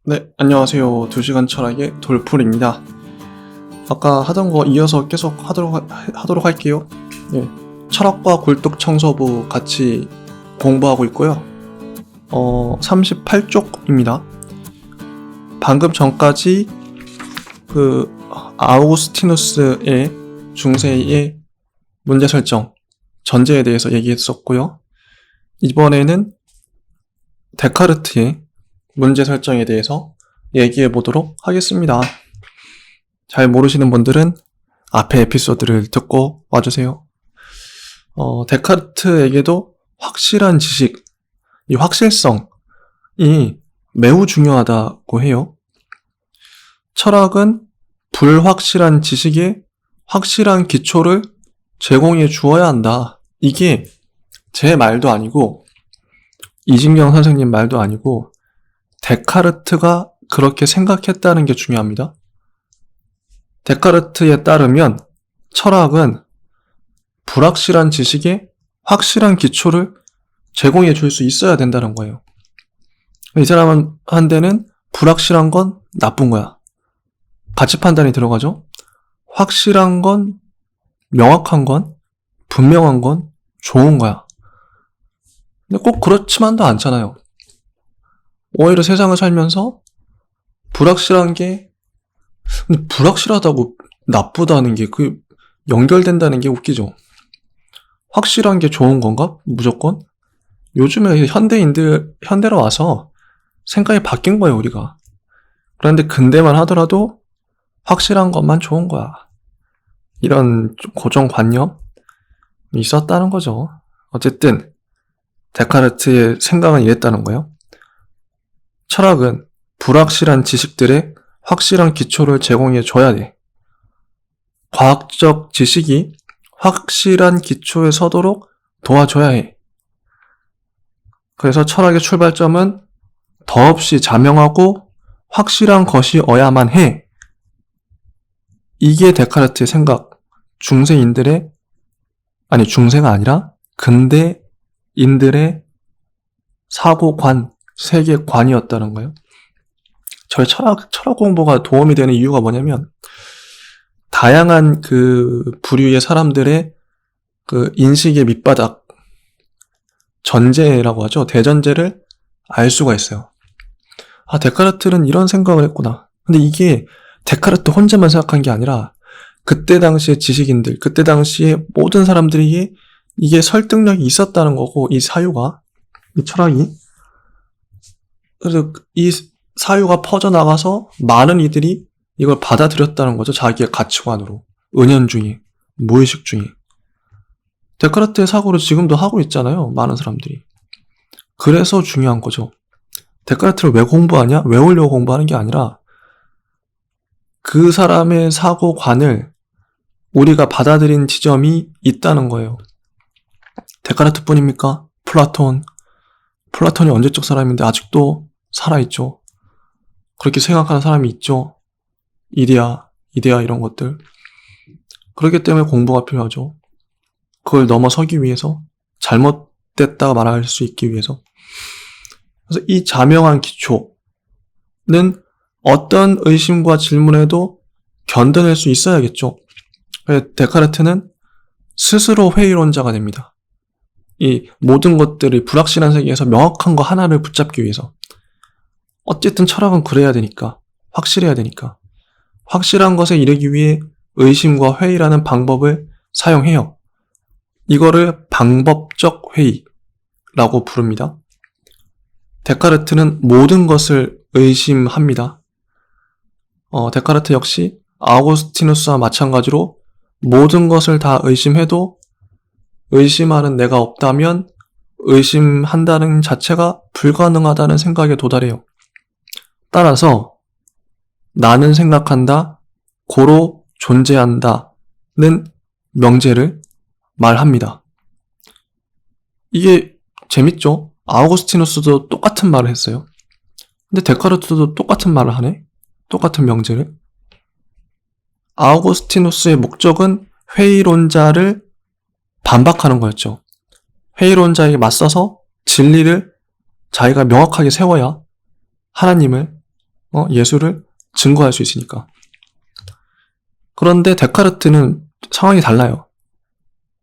네, 안녕하세요. 2시간 철학의 돌풀입니다. 아까 하던 거 이어서 계속 하도록 할게요. 네, 철학과 굴뚝청소부 같이 공부하고 있고요. 38쪽입니다. 방금 전까지 그 아우구스티누스의 중세의 문제 설정, 전제에 대해서 얘기했었고요. 이번에는 데카르트의 문제 설정에 대해서 얘기해 보도록 하겠습니다. 잘 모르시는 분들은 앞에 에피소드를 듣고 와주세요. 데카르트에게도 확실한 지식, 이 확실성이 매우 중요하다고 해요. 철학은 불확실한 지식에 확실한 기초를 제공해 주어야 한다. 이게 제 말도 아니고 이진경 선생님 말도 아니고 데카르트가 그렇게 생각했다는 게 중요합니다. 데카르트에 따르면 철학은 불확실한 지식에 확실한 기초를 제공해 줄 수 있어야 된다는 거예요. 이 사람한테는 불확실한 건 나쁜 거야. 가치 판단이 들어가죠. 확실한 건, 명확한 건, 분명한 건 좋은 거야. 근데 꼭 그렇지만도 않잖아요. 오히려 세상을 살면서 불확실한 게, 근데 불확실하다고 나쁘다는 게 연결된다는 게 웃기죠. 확실한 게 좋은 건가? 무조건? 요즘에 현대로 와서 생각이 바뀐 거예요, 우리가. 그런데 근대만 하더라도 확실한 것만 좋은 거야. 이런 고정관념이 있었다는 거죠. 어쨌든 데카르트의 생각은 이랬다는 거예요. 철학은 불확실한 지식들에 확실한 기초를 제공해 줘야 돼. 과학적 지식이 확실한 기초에 서도록 도와줘야 해. 그래서 철학의 출발점은 더없이 자명하고 확실한 것이어야만 해. 이게 데카르트의 생각, 중세가 아니라 근대인들의 사고관, 세계관이었다는 거예요. 저희 철학 공부가 도움이 되는 이유가 뭐냐면, 다양한 부류의 사람들의 인식의 밑바닥, 전제라고 하죠. 대전제를 알 수가 있어요. 아, 데카르트는 이런 생각을 했구나. 근데 이게 데카르트 혼자만 생각한 게 아니라, 그때 당시의 지식인들, 그때 당시의 모든 사람들이 이게 설득력이 있었다는 거고, 이 철학이. 그래서 이 사유가 퍼져나가서 많은 이들이 이걸 받아들였다는 거죠. 자기의 가치관으로. 은연중에, 무의식 중에. 데카르트의 사고를 지금도 하고 있잖아요. 많은 사람들이. 그래서 중요한 거죠. 데카르트를 왜 공부하냐? 외우려고 공부하는 게 아니라 그 사람의 사고관을 우리가 받아들인 지점이 있다는 거예요. 데카르트 뿐입니까? 플라톤이 언제적 사람인데 아직도 살아있죠. 그렇게 생각하는 사람이 있죠. 이데아 이런 것들. 그렇기 때문에 공부가 필요하죠. 그걸 넘어서기 위해서, 잘못됐다고 말할 수 있기 위해서. 그래서 이 자명한 기초는 어떤 의심과 질문에도 견뎌낼 수 있어야겠죠. 데카르트는 스스로 회의론자가 됩니다. 이 모든 것들이 불확실한 세계에서 명확한 거 하나를 붙잡기 위해서. 어쨌든 철학은 그래야 되니까, 확실해야 되니까. 확실한 것에 이르기 위해 의심과 회의라는 방법을 사용해요. 이거를 방법적 회의라고 부릅니다. 데카르트는 모든 것을 의심합니다. 데카르트 역시 아우구스티누스와 마찬가지로 모든 것을 다 의심해도 의심하는 내가 없다면 의심한다는 자체가 불가능하다는 생각에 도달해요. 따라서 나는 생각한다, 고로 존재한다는 명제를 말합니다. 이게 재밌죠? 아우구스티누스도 똑같은 말을 했어요. 근데 데카르트도 똑같은 말을 하네? 똑같은 명제를. 아우구스티누스의 목적은 회의론자를 반박하는 거였죠. 회의론자에게 맞서서 진리를 자기가 명확하게 세워야 하나님을 예수를 증거할 수 있으니까. 그런데 데카르트는 상황이 달라요.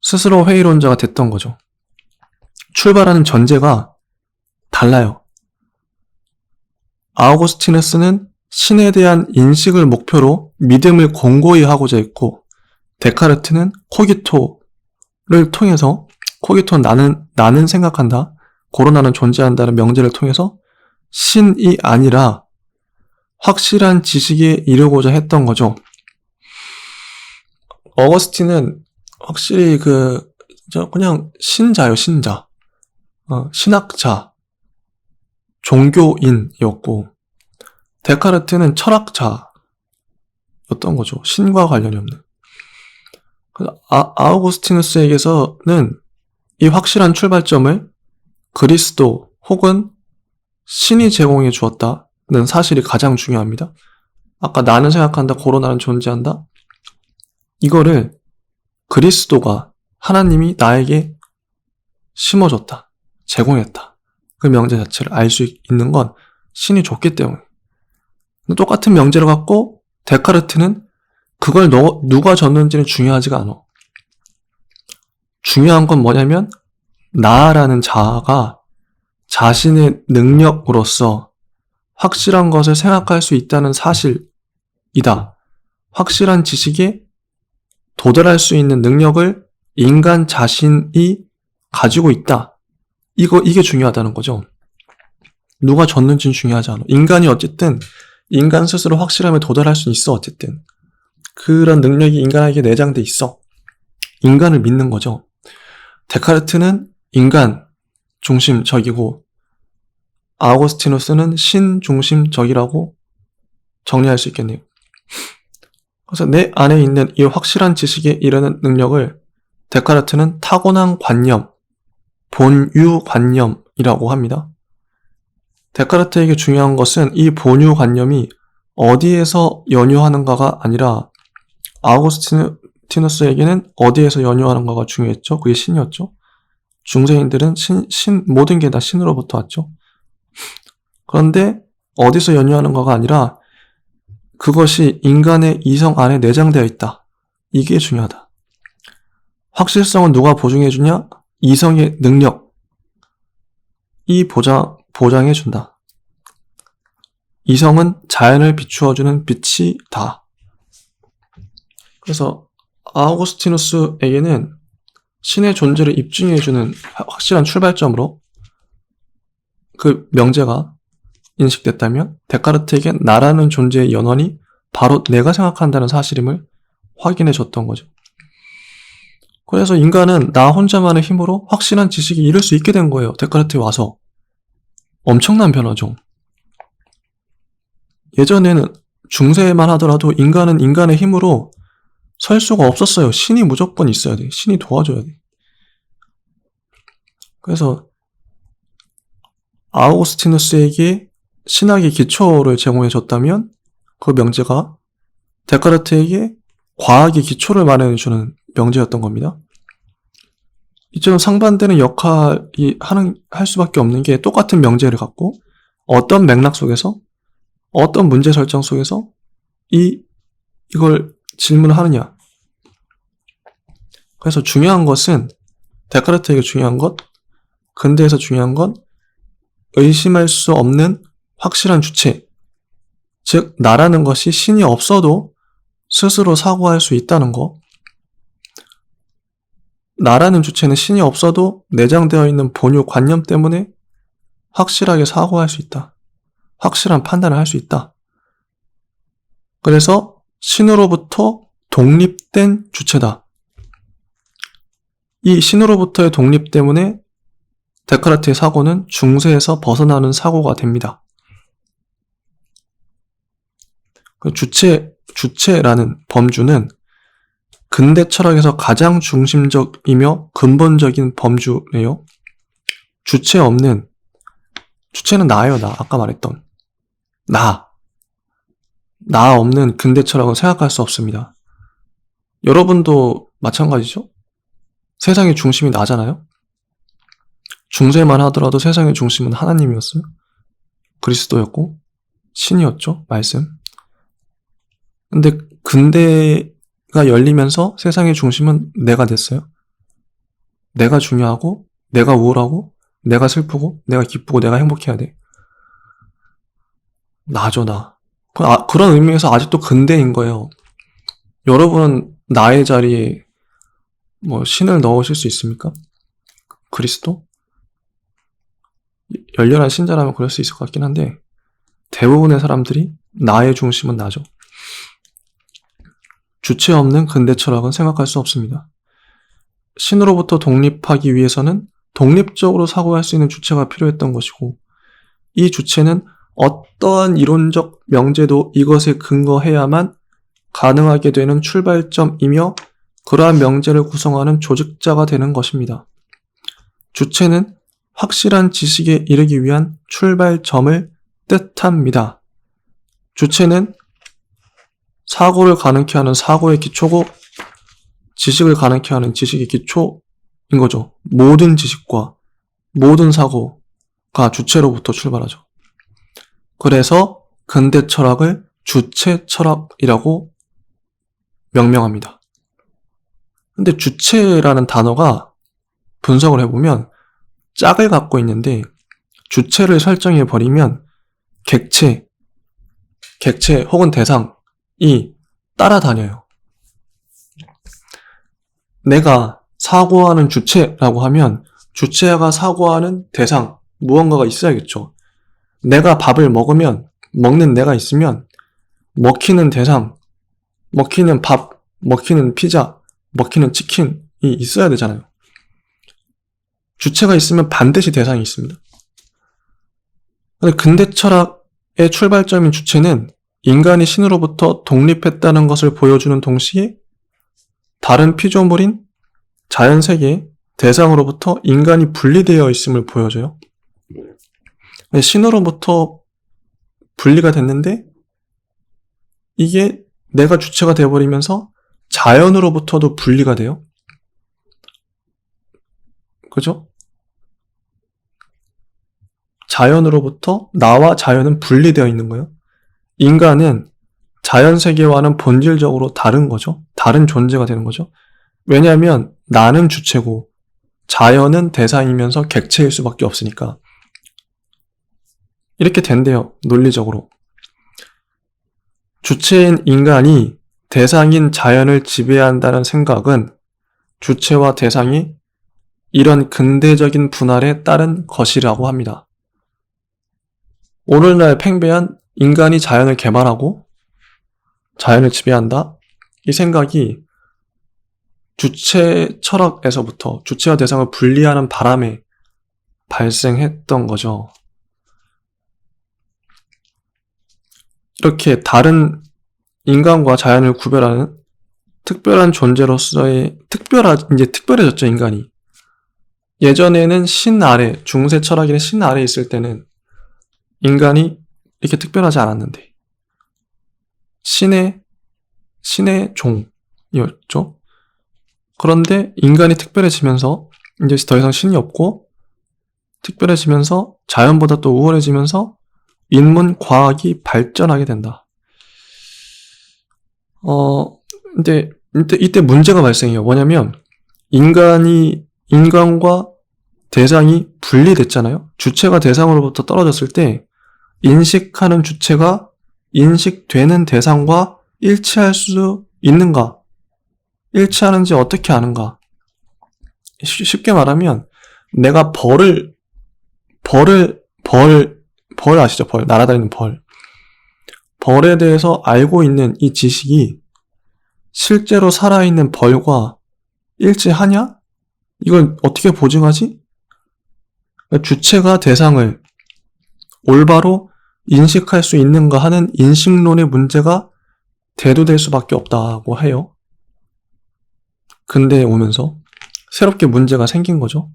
스스로 회의론자가 됐던 거죠. 출발하는 전제가 달라요. 아우구스티누스는 신에 대한 인식을 목표로 믿음을 공고히 하고자 했고, 데카르트는 코기토를 통해서, 코기토는 나는 생각한다, 고로나는 존재한다는 명제를 통해서 신이 아니라 확실한 지식에 이르고자 했던 거죠. 어거스틴은 확실히 그냥 신자요, 신자. 신학자, 종교인이었고, 데카르트는 철학자였던 거죠. 신과 관련이 없는. 아우구스티누스에게서는 이 확실한 출발점을 그리스도 혹은 신이 제공해 주었다는 사실이 가장 중요합니다. 아까 나는 생각한다, 고로나는 존재한다. 이거를 그리스도가, 하나님이 나에게 심어줬다, 제공했다. 그 명제 자체를 알 수 있는 건 신이 줬기 때문에. 똑같은 명제를 갖고 데카르트는 그걸 누가 줬는지는 중요하지가 않아. 중요한 건 뭐냐면 나라는 자아가 자신의 능력으로서 확실한 것을 생각할 수 있다는 사실이다. 확실한 지식에 도달할 수 있는 능력을 인간 자신이 가지고 있다. 이게 중요하다는 거죠. 누가 줬는지는 중요하지 않아. 인간이 어쨌든 인간 스스로 확실함에 도달할 수 있어. 어쨌든 그런 능력이 인간에게 내장돼 있어. 인간을 믿는 거죠. 데카르트는 인간 중심적이고 아우구스티누스는 신 중심적이라고 정리할 수 있겠네요. 그래서 내 안에 있는 이 확실한 지식에 이르는 능력을 데카르트는 타고난 관념, 본유관념이라고 합니다. 데카르트에게 중요한 것은 이 본유관념이 어디에서 연유하는가가 아니라 아우구스티누스에게는 어디에서 연유하는가가 중요했죠. 그게 신이었죠. 중세인들은 모든 게 다 신으로부터 왔죠. 그런데 어디서 연유하는가가 아니라 그것이 인간의 이성 안에 내장되어 있다. 이게 중요하다. 확실성은 누가 보증해주냐? 이성의 능력. 이 보장해준다. 이성은 자연을 비추어주는 빛이다. 그래서 아우구스티누스에게는 신의 존재를 입증해주는 확실한 출발점으로 그 명제가 인식됐다면 데카르트에게 나라는 존재의 연원이 바로 내가 생각한다는 사실임을 확인해줬던 거죠. 그래서 인간은 나 혼자만의 힘으로 확실한 지식에 이를 수 있게 된 거예요. 데카르트에 와서. 엄청난 변화죠. 예전에는 중세만 하더라도 인간은 인간의 힘으로 설 수가 없었어요. 신이 무조건 있어야 돼. 신이 도와줘야 돼. 그래서 아우구스티누스에게 신학의 기초를 제공해줬다면 그 명제가 데카르트에게 과학의 기초를 마련해주는 명제였던 겁니다. 이처럼 상반되는 역할이 할 수밖에 없는 게 똑같은 명제를 갖고 어떤 맥락 속에서 어떤 문제 설정 속에서 이걸 질문을 하느냐. 그래서 중요한 것은 데카르트에게 중요한 것, 근대에서 중요한 건 의심할 수 없는 확실한 주체, 즉 나라는 것이 신이 없어도 스스로 사고할 수 있다는 거. 나라는 주체는 신이 없어도 내장되어 있는 본유 관념 때문에 확실하게 사고할 수 있다. 확실한 판단을 할 수 있다. 그래서 신으로부터 독립된 주체다. 이 신으로부터의 독립 때문에 데카르트의 사고는 중세에서 벗어나는 사고가 됩니다. 주체라는 범주는 근대 철학에서 가장 중심적이며 근본적인 범주예요. 주체는 나예요, 나. 아까 말했던. 나 없는 근대 철학은 생각할 수 없습니다. 여러분도 마찬가지죠? 세상의 중심이 나잖아요? 중세만 하더라도 세상의 중심은 하나님이었어요. 그리스도였고, 신이었죠, 말씀. 근데 근대가 열리면서 세상의 중심은 내가 됐어요. 내가 중요하고, 내가 우월하고, 내가 슬프고, 내가 기쁘고, 내가 행복해야 돼. 나죠, 나. 그런 의미에서 아직도 근대인 거예요. 여러분은 나의 자리에 뭐 신을 넣으실 수 있습니까? 그리스도? 열렬한 신자라면 그럴 수 있을 것 같긴 한데 대부분의 사람들이 나의 중심은 나죠. 주체 없는 근대 철학은 생각할 수 없습니다. 신으로부터 독립하기 위해서는 독립적으로 사고할 수 있는 주체가 필요했던 것이고 이 주체는 어떠한 이론적 명제도 이것에 근거해야만 가능하게 되는 출발점이며 그러한 명제를 구성하는 조직자가 되는 것입니다. 주체는 확실한 지식에 이르기 위한 출발점을 뜻합니다. 주체는 사고를 가능케 하는 사고의 기초고 지식을 가능케 하는 지식의 기초인 거죠. 모든 지식과 모든 사고가 주체로부터 출발하죠. 그래서 근대 철학을 주체 철학이라고 명명합니다. 근데 주체라는 단어가 분석을 해보면 짝을 갖고 있는데 주체를 설정해 버리면 객체 혹은 대상이 따라다녀요. 내가 사고하는 주체라고 하면 주체가 사고하는 대상, 무언가가 있어야겠죠. 내가 밥을 먹으면 먹는 내가 있으면 먹히는 대상, 먹히는 밥, 먹히는 피자, 먹히는 치킨이 있어야 되잖아요. 주체가 있으면 반드시 대상이 있습니다. 근대 철학의 출발점인 주체는 인간이 신으로부터 독립했다는 것을 보여주는 동시에 다른 피조물인 자연세계의 대상으로부터 인간이 분리되어 있음을 보여줘요. 신으로부터 분리가 됐는데 이게 내가 주체가 되어버리면서 자연으로부터도 분리가 돼요. 그죠? 자연으로부터 나와 자연은 분리되어 있는 거예요. 인간은 자연세계와는 본질적으로 다른 거죠. 다른 존재가 되는 거죠. 왜냐하면 나는 주체고 자연은 대상이면서 객체일 수밖에 없으니까. 이렇게 된대요. 논리적으로. 주체인 인간이 대상인 자연을 지배한다는 생각은 주체와 대상이 이런 근대적인 분할에 따른 것이라고 합니다. 오늘날 팽배한 인간이 자연을 개발하고 자연을 지배한다? 이 생각이 주체 철학에서부터 주체와 대상을 분리하는 바람에 발생했던 거죠. 이렇게 다른 인간과 자연을 구별하는 특별한 존재로서의 이제 특별해졌죠, 인간이. 예전에는 신 아래, 중세 철학인의 신 아래 있을 때는 인간이 이렇게 특별하지 않았는데 신의 종이었죠. 그런데 인간이 특별해지면서 이제 더 이상 신이 없고 특별해지면서 자연보다 또 우월해지면서 인문 과학이 발전하게 된다. 근데 이때 문제가 발생해요. 뭐냐면 인간과 대상이 분리됐잖아요. 주체가 대상으로부터 떨어졌을 때 인식하는 주체가 인식되는 대상과 일치할 수 있는가? 일치하는지 어떻게 아는가? 쉽게 말하면 내가 벌 아시죠? 벌, 날아다니는 벌. 벌에 대해서 알고 있는 이 지식이 실제로 살아있는 벌과 일치하냐? 이걸 어떻게 보증하지? 주체가 대상을 올바로 인식할 수 있는가 하는 인식론의 문제가 대두될 수밖에 없다고 해요. 근대에 오면서 새롭게 문제가 생긴 거죠.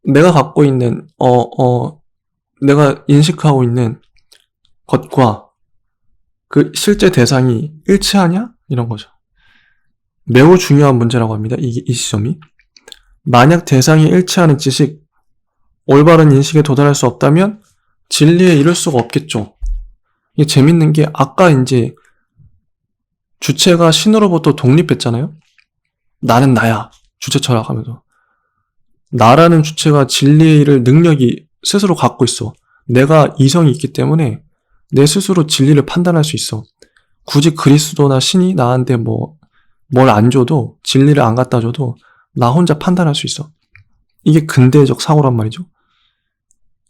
내가 갖고 있는 내가 인식하고 있는 것과 그 실제 대상이 일치하냐? 이런 거죠. 매우 중요한 문제라고 합니다. 이 시점이. 만약 대상이 일치하는 지식, 올바른 인식에 도달할 수 없다면 진리에 이를 수가 없겠죠. 이게 재밌는 게 아까 이제 주체가 신으로부터 독립했잖아요. 나는 나야. 주체 철학하면서. 나라는 주체가 진리에 이를 능력이 스스로 갖고 있어. 내가 이성이 있기 때문에 내 스스로 진리를 판단할 수 있어. 굳이 그리스도나 신이 나한테 뭘 안 줘도, 진리를 안 갖다 줘도 나 혼자 판단할 수 있어. 이게 근대적 사고란 말이죠.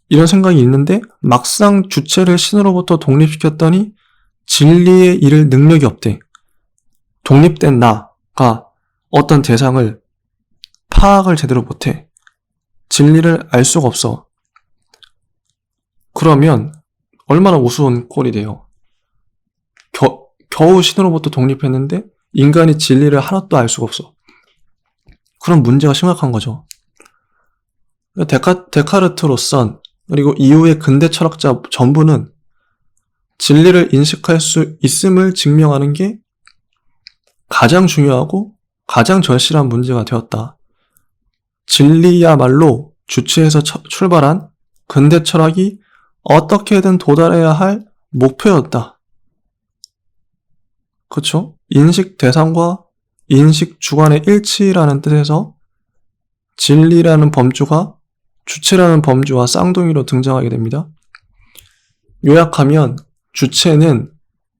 이런 생각이 있는데 막상 주체를 신으로부터 독립시켰더니 진리에 이를 능력이 없대. 독립된 나가 어떤 대상을 파악을 제대로 못해. 진리를 알 수가 없어. 그러면 얼마나 우스운 꼴이 돼요. 겨우 신으로부터 독립했는데 인간이 진리를 하나도 알 수가 없어. 그런 문제가 심각한 거죠. 데카르트로선 그리고 이후의 근대 철학자 전부는 진리를 인식할 수 있음을 증명하는 게 가장 중요하고 가장 절실한 문제가 되었다. 진리야말로 주체에서 출발한 근대 철학이 어떻게든 도달해야 할 목표였다. 그렇죠? 인식 대상과 인식 주관의 일치라는 뜻에서 진리라는 범주가 주체라는 범주와 쌍둥이로 등장하게 됩니다. 요약하면 주체는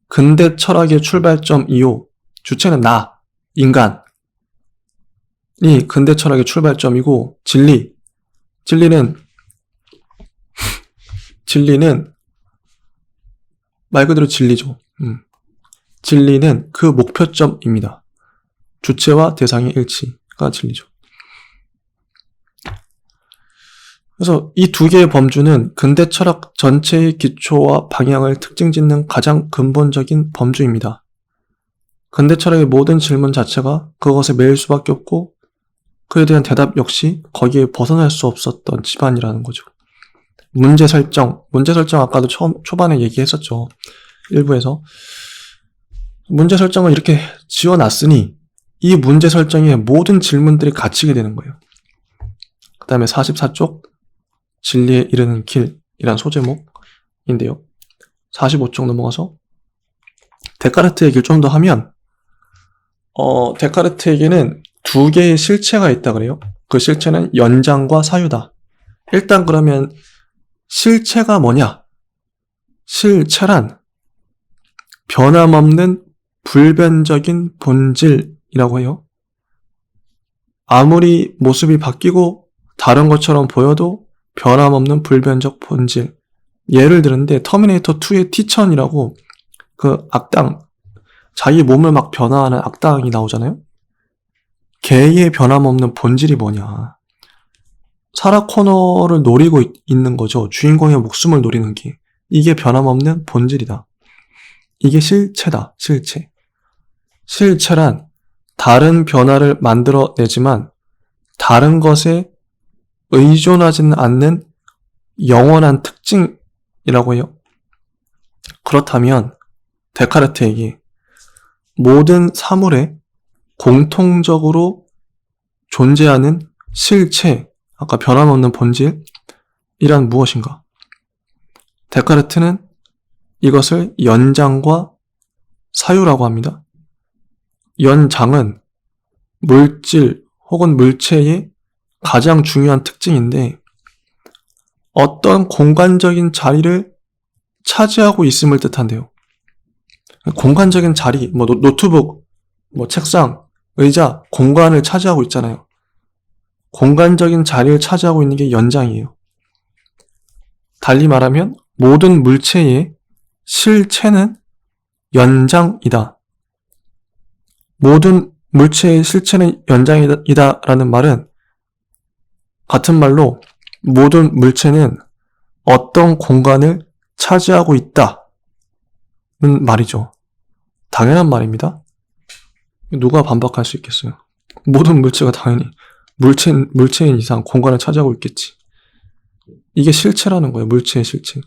근대 철학의 출발점이요. 주체는 나, 인간이 근대 철학의 출발점이고 진리는 말 그대로 진리죠. 진리는 그 목표점입니다. 주체와 대상의 일치가 진리죠. 그래서 이 두 개의 범주는 근대 철학 전체의 기초와 방향을 특징짓는 가장 근본적인 범주입니다. 근대 철학의 모든 질문 자체가 그것에 매일 수밖에 없고 그에 대한 대답 역시 거기에 벗어날 수 없었던 집안이라는 거죠. 문제 설정 아까도 초반에 얘기했었죠. 일부에서. 문제 설정을 이렇게 지어놨으니 이 문제 설정에 모든 질문들이 갇히게 되는 거예요. 그 다음에 44쪽 진리에 이르는 길이란 소제목인데요. 45쪽 넘어가서 데카르트 얘기를 좀 더 하면 데카르트에게는 두 개의 실체가 있다 그래요. 그 실체는 연장과 사유다. 일단 그러면 실체가 뭐냐? 실체란 변함없는 불변적인 본질이라고 해요. 아무리 모습이 바뀌고 다른 것처럼 보여도 변함없는 불변적 본질. 예를 들는데 터미네이터 2의 티천이라고 그 악당, 자기 몸을 막 변화하는 악당이 나오잖아요. 걔의 변함없는 본질이 뭐냐. 사라 코너를 노리고 있는 거죠. 주인공의 목숨을 노리는 게. 이게 변함없는 본질이다. 이게 실체다. 실체. 실체란 다른 변화를 만들어내지만 다른 것에 의존하지는 않는 영원한 특징이라고 해요. 그렇다면 데카르트에게 모든 사물에 공통적으로 존재하는 실체, 아까 변함없는 본질이란 무엇인가? 데카르트는 이것을 연장과 사유라고 합니다. 연장은 물질 혹은 물체의 가장 중요한 특징인데 어떤 공간적인 자리를 차지하고 있음을 뜻한대요. 공간적인 자리, 노트북, 책상, 의자, 공간을 차지하고 있잖아요. 공간적인 자리를 차지하고 있는 게 연장이에요. 달리 말하면 모든 물체의 실체는 연장이다. 모든 물체의 실체는 연장이다라는 말은 같은 말로 모든 물체는 어떤 공간을 차지하고 있다는 말이죠. 당연한 말입니다. 누가 반박할 수 있겠어요? 모든 물체가 당연히 물체인 이상 공간을 차지하고 있겠지. 이게 실체라는 거예요. 물체의 실체.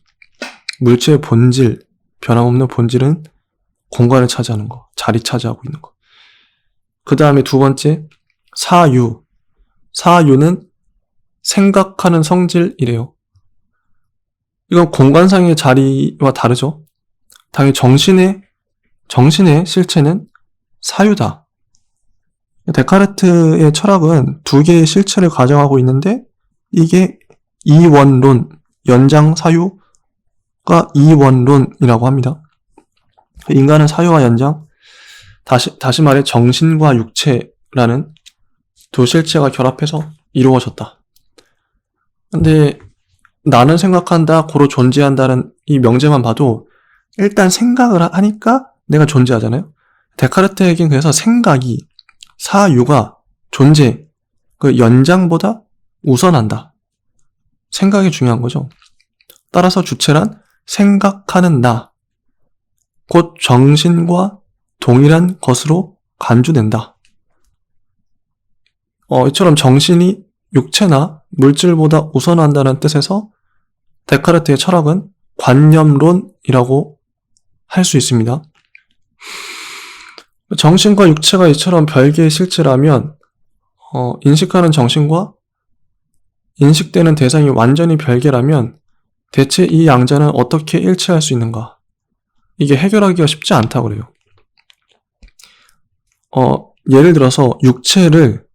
물체의 본질, 변함없는 본질은 공간을 차지하는 거, 자리 차지하고 있는 거. 그 다음에 두 번째, 사유. 사유는 생각하는 성질이래요. 이건 공간상의 자리와 다르죠. 당연히 정신의 실체는 사유다. 데카르트의 철학은 두 개의 실체를 가정하고 있는데 이게 이원론, 연장 사유가 이원론이라고 합니다. 인간은 사유와 연장, 다시 말해 정신과 육체라는 두 실체가 결합해서 이루어졌다. 근데 나는 생각한다, 고로 존재한다는 이 명제만 봐도 일단 생각을 하니까 내가 존재하잖아요. 데카르트에겐 그래서 생각이, 사유가 존재, 그 연장보다 우선한다. 생각이 중요한 거죠. 따라서 주체란 생각하는 나, 곧 정신과 동일한 것으로 간주된다. 이처럼 정신이 육체나 물질보다 우선한다는 뜻에서 데카르트의 철학은 관념론이라고 할 수 있습니다. 정신과 육체가 이처럼 별개의 실체라면 인식하는 정신과 인식되는 대상이 완전히 별개라면 대체 이 양자는 어떻게 일치할 수 있는가? 이게 해결하기가 쉽지 않다고 그래요. 예를 들어서 육체를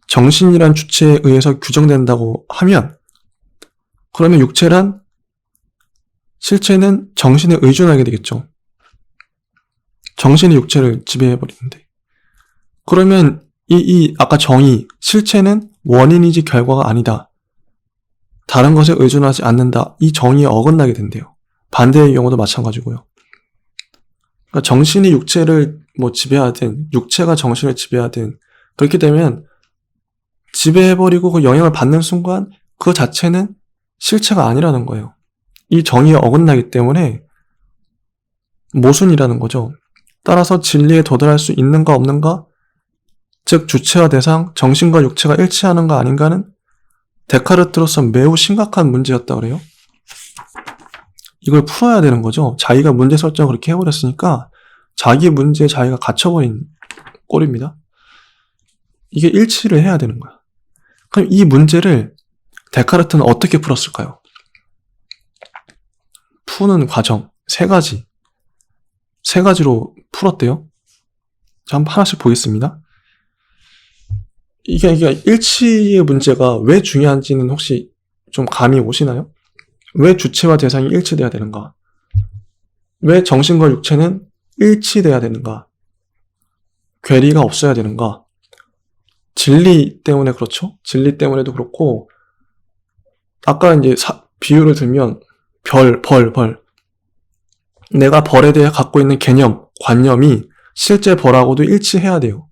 정신이란 주체에 의해서 규정된다고 하면 그러면 육체란 실체는 정신에 의존하게 되겠죠. 정신이 육체를 지배해버리는데. 그러면 아까 정의, 실체는 원인이지 결과가 아니다. 다른 것에 의존하지 않는다. 이 정의에 어긋나게 된대요. 반대의 경우도 마찬가지고요. 그러니까 정신이 육체를 지배하든, 육체가 정신을 지배하든, 그렇게 되면 지배해버리고 그 영향을 받는 순간 그 자체는 실체가 아니라는 거예요. 이 정의에 어긋나기 때문에 모순이라는 거죠. 따라서 진리에 도달할 수 있는가 없는가, 즉 주체와 대상, 정신과 육체가 일치하는가 아닌가는 데카르트로서 매우 심각한 문제였다 그래요. 이걸 풀어야 되는 거죠. 자기가 문제 설정을 그렇게 해버렸으니까 자기 문제에 자기가 갇혀버린 꼴입니다. 이게 일치를 해야 되는 거야. 그럼 이 문제를 데카르트는 어떻게 풀었을까요? 푸는 과정 세 가지로 풀었대요. 자, 한번 하나씩 보겠습니다. 이게 일치의 문제가 왜 중요한지는 혹시 좀 감이 오시나요? 왜 주체와 대상이 일치돼야 되는가? 왜 정신과 육체는 일치돼야 되는가? 괴리가 없어야 되는가? 진리 때문에 그렇죠? 진리 때문에도 그렇고, 아까 이제 비유를 들면 벌. 내가 벌에 대해 갖고 있는 개념, 관념이 실제 벌하고도 일치해야 돼요.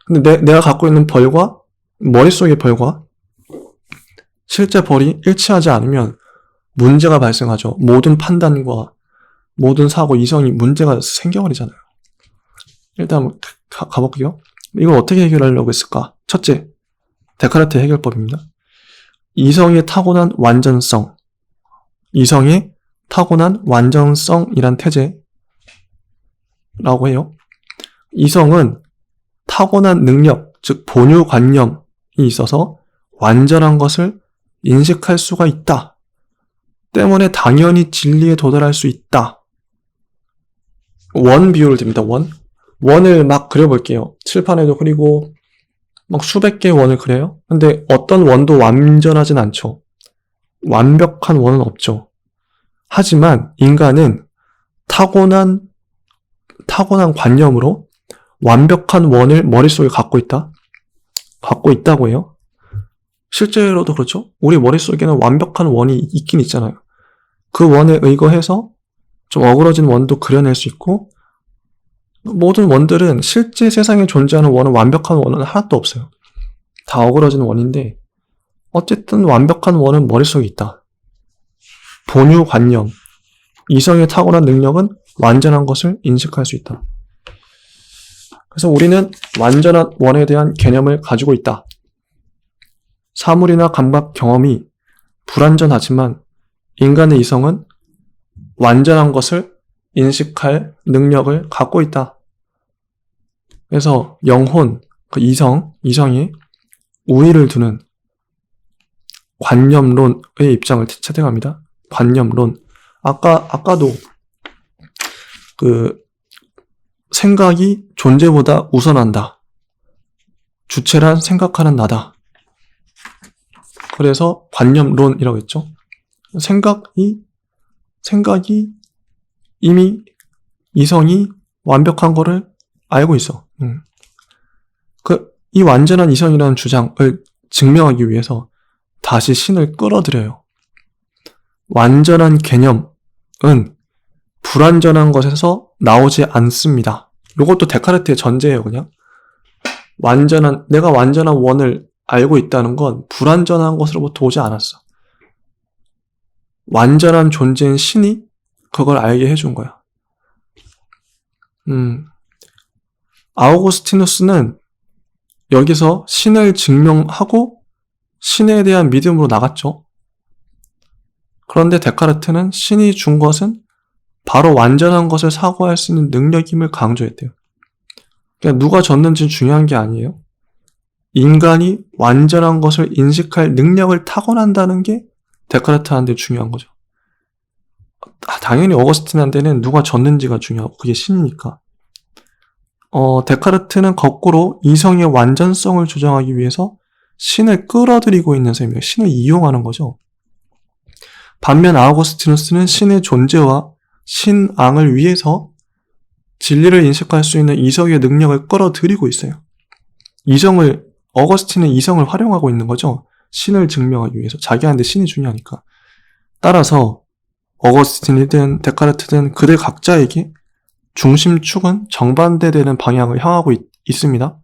근데 내가 갖고 있는 벌과 머릿속의 벌과 실제 벌이 일치하지 않으면 문제가 발생하죠. 모든 판단과 모든 사고, 이성이 문제가 생겨버리잖아요. 일단 가볼게요. 이걸 어떻게 해결하려고 했을까? 첫째, 데카르트의 해결법입니다. 이성의 타고난 완전성이란 태제라고 해요. 이성은 타고난 능력, 즉 본유관념이 있어서 완전한 것을 인식할 수가 있다. 때문에 당연히 진리에 도달할 수 있다. 원 비유를 듭니다. 원을 막 그려볼게요. 칠판에도 그리고 막 수백 개의 원을 그려요. 근데 어떤 원도 완전하진 않죠. 완벽한 원은 없죠. 하지만 인간은 타고난 관념으로 완벽한 원을 머릿속에 갖고 있다고 해요. 실제로도 그렇죠. 우리 머릿속에는 완벽한 원이 있긴 있잖아요. 그 원에 의거해서 좀 어그러진 원도 그려낼 수 있고, 모든 원들은 실제 세상에 존재하는 원은 완벽한 원은 하나도 없어요. 다 어그러진 원인데 어쨌든 완벽한 원은 머릿속에 있다. 본유관념, 이성의 타고난 능력은 완전한 것을 인식할 수 있다. 그래서 우리는 완전한 원에 대한 개념을 가지고 있다. 사물이나 감각 경험이 불완전하지만 인간의 이성은 완전한 것을 인식할 능력을 갖고 있다. 그래서 영혼, 그 이성이 우위를 두는 관념론의 입장을 채택합니다. 관념론. 아까도 그 생각이 존재보다 우선한다. 주체란 생각하는 나다. 그래서 관념론이라고 했죠. 생각이 이미 이성이 완벽한 거를 알고 있어. 이 완전한 이성이라는 주장을 증명하기 위해서 다시 신을 끌어들여요. 완전한 개념은 불완전한 것에서 나오지 않습니다. 이것도 데카르트의 전제예요, 그냥. 내가 완전한 원을 알고 있다는 건 불완전한 것으로부터 오지 않았어. 완전한 존재인 신이 그걸 알게 해준 거야. 아우구스티누스는 여기서 신을 증명하고 신에 대한 믿음으로 나갔죠. 그런데 데카르트는 신이 준 것은 바로 완전한 것을 사고할 수 있는 능력임을 강조했대요. 그러니까 누가 졌는지는 중요한 게 아니에요. 인간이 완전한 것을 인식할 능력을 타고난다는 게 데카르트한테 중요한 거죠. 당연히 어거스틴한테는 누가 졌는지가 중요하고 그게 신이니까. 데카르트는 거꾸로 이성의 완전성을 조정하기 위해서 신을 끌어들이고 있는 셈이에요. 신을 이용하는 거죠. 반면 아우구스티누스는 신의 존재와 신앙을 위해서 진리를 인식할 수 있는 이성의 능력을 끌어들이고 있어요. 어거스틴은 이성을 활용하고 있는 거죠. 신을 증명하기 위해서. 자기한테 신이 중요하니까. 따라서 어거스틴이든 데카르트든 그들 각자에게 중심축은 정반대되는 방향을 향하고 있습니다.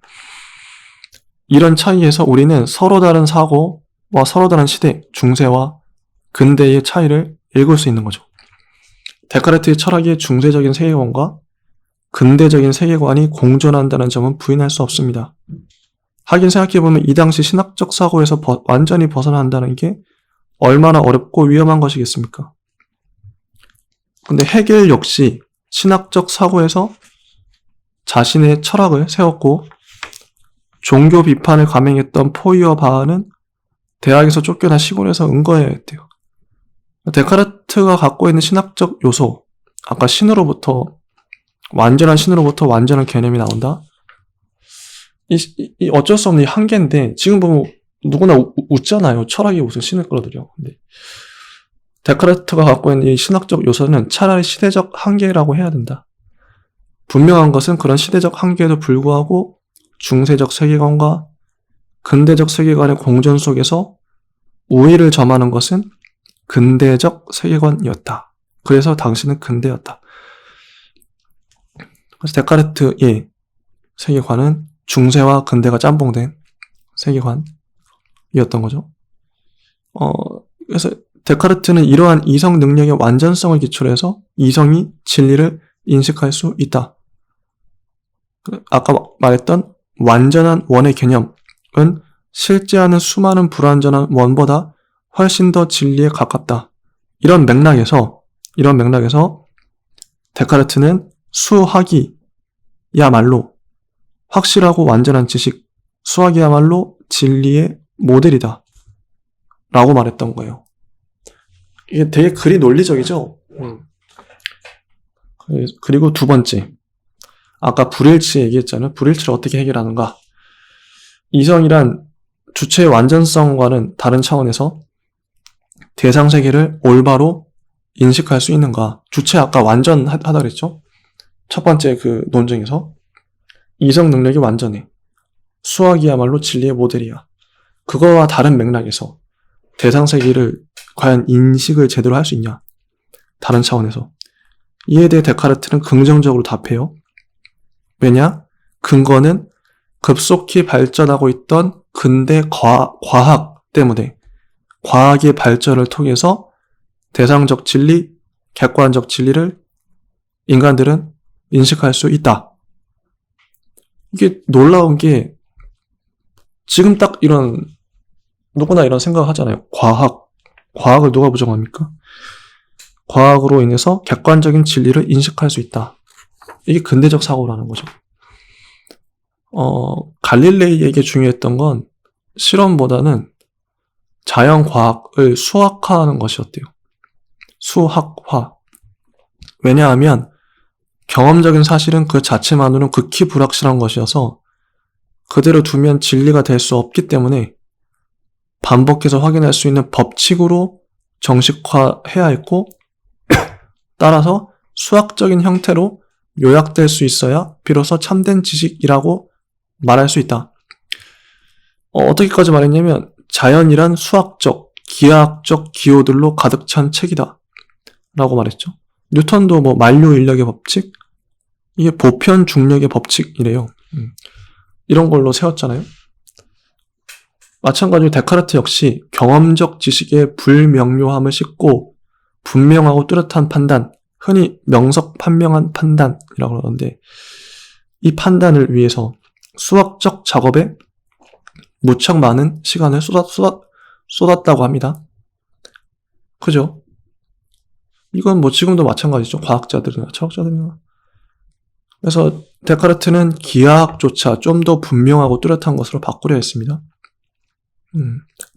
이런 차이에서 우리는 서로 다른 사고와 서로 다른 시대, 중세와 근대의 차이를 읽을 수 있는 거죠. 데카르트의 철학의 중세적인 세계관과 근대적인 세계관이 공존한다는 점은 부인할 수 없습니다. 하긴 생각해보면 이 당시 신학적 사고에서 완전히 벗어난다는 게 얼마나 어렵고 위험한 것이겠습니까? 근데 헤겔 역시 신학적 사고에서 자신의 철학을 세웠고 종교 비판을 감행했던 포이어 바흐는 대학에서 쫓겨나 시골에서 은거해야 했대요. 데카르트가 갖고 있는 신학적 요소, 아까 완전한 신으로부터 완전한 개념이 나온다? 이 어쩔 수 없는 한계인데, 지금 보면 누구나 웃잖아요. 철학이 무슨 신을 끌어들여. 근데 데카르트가 갖고 있는 이 신학적 요소는 차라리 시대적 한계라고 해야 된다. 분명한 것은 그런 시대적 한계에도 불구하고 중세적 세계관과 근대적 세계관의 공존 속에서 우위를 점하는 것은 근대적 세계관이었다. 그래서 당시는 근대였다. 그래서 데카르트의 세계관은 중세와 근대가 짬뽕된 세계관이었던 거죠. 그래서 데카르트는 이러한 이성 능력의 완전성을 기초로 해서 이성이 진리를 인식할 수 있다. 아까 말했던 완전한 원의 개념은 실제하는 수많은 불완전한 원보다 훨씬 더 진리에 가깝다. 이런 맥락에서 데카르트는 수학이야말로 확실하고 완전한 지식, 수학이야말로 진리의 모델이다. 라고 말했던 거예요. 이게 되게 글이 논리적이죠? 그리고 두 번째. 아까 불일치 얘기했잖아요. 불일치를 어떻게 해결하는가. 이성이란 주체의 완전성과는 다른 차원에서 대상 세계를 올바로 인식할 수 있는가. 주체 아까 완전하다 그랬죠? 첫 번째 그 논증에서. 이성 능력이 완전해. 수학이야말로 진리의 모델이야. 그거와 다른 맥락에서 대상 세계를 과연 인식을 제대로 할 수 있냐. 다른 차원에서. 이에 대해 데카르트는 긍정적으로 답해요. 왜냐? 근거는 급속히 발전하고 있던 근대 과학 때문에 과학의 발전을 통해서 대상적 진리, 객관적 진리를 인간들은 인식할 수 있다. 이게 놀라운 게 지금 딱 누구나 이런 생각을 하잖아요. 과학을 누가 부정합니까? 과학으로 인해서 객관적인 진리를 인식할 수 있다. 이게 근대적 사고라는 거죠. 갈릴레이에게 중요했던 건 실험보다는 자연과학을 수학화하는 것이었대요. 수학화. 왜냐하면 경험적인 사실은 그 자체만으로는 극히 불확실한 것이어서 그대로 두면 진리가 될 수 없기 때문에 반복해서 확인할 수 있는 법칙으로 정식화해야 했고, 따라서 수학적인 형태로 요약될 수 있어야 비로소 참된 지식이라고 말할 수 있다. 어떻게까지 말했냐면 자연이란 수학적, 기하학적 기호들로 가득 찬 책이다 라고 말했죠. 뉴턴도 뭐 만류 인력의 법칙, 이게 보편 중력의 법칙이래요. 이런 걸로 세웠잖아요. 마찬가지로 데카르트 역시 경험적 지식의 불명료함을 싣고 분명하고 뚜렷한 판단, 흔히 명석판명한 판단이라고 그러는데, 이 판단을 위해서 수학적 작업에 무척 많은 시간을 쏟았다고 합니다. 그죠? 이건 뭐 지금도 마찬가지죠. 과학자들이나 철학자들이나. 그래서 데카르트는 기하학조차 좀 더 분명하고 뚜렷한 것으로 바꾸려 했습니다.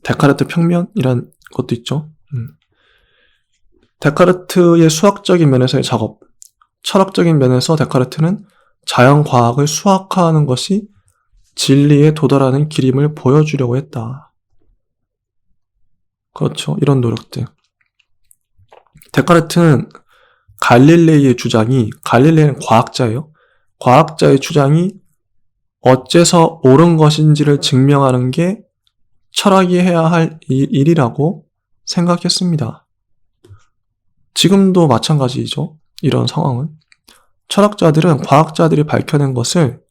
데카르트 평면이란 것도 있죠. 데카르트의 수학적인 면에서의 작업, 철학적인 면에서 데카르트는 자연과학을 수학화하는 것이 진리에 도달하는 길임을 보여주려고 했다. 그렇죠. 이런 노력들. 데카르트는 갈릴레이의 주장이, 갈릴레이는 과학자예요. 과학자의 주장이 어째서 옳은 것인지를 증명하는 게 철학이 해야 할 일이라고 생각했습니다. 지금도 마찬가지죠. 이런 상황은. 철학자들은 과학자들이 밝혀낸 것을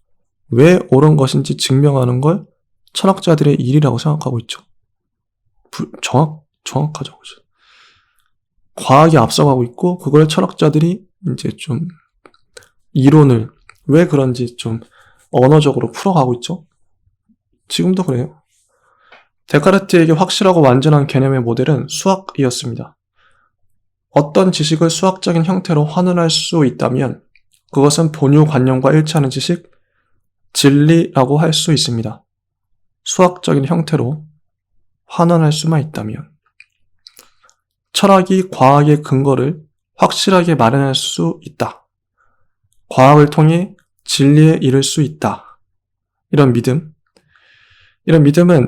왜 옳은 것인지 증명하는 걸 철학자들의 일이라고 생각하고 있죠. 정확하죠. 그죠? 과학이 앞서가고 있고, 그걸 철학자들이 이제 좀 이론을 왜 그런지 좀 언어적으로 풀어가고 있죠. 지금도 그래요. 데카르트에게 확실하고 완전한 개념의 모델은 수학이었습니다. 어떤 지식을 수학적인 형태로 환원할 수 있다면 그것은 본유관념과 일치하는 지식, 진리라고 할 수 있습니다. 수학적인 형태로 환원할 수만 있다면. 철학이 과학의 근거를 확실하게 마련할 수 있다. 과학을 통해 진리에 이를 수 있다. 이런 믿음은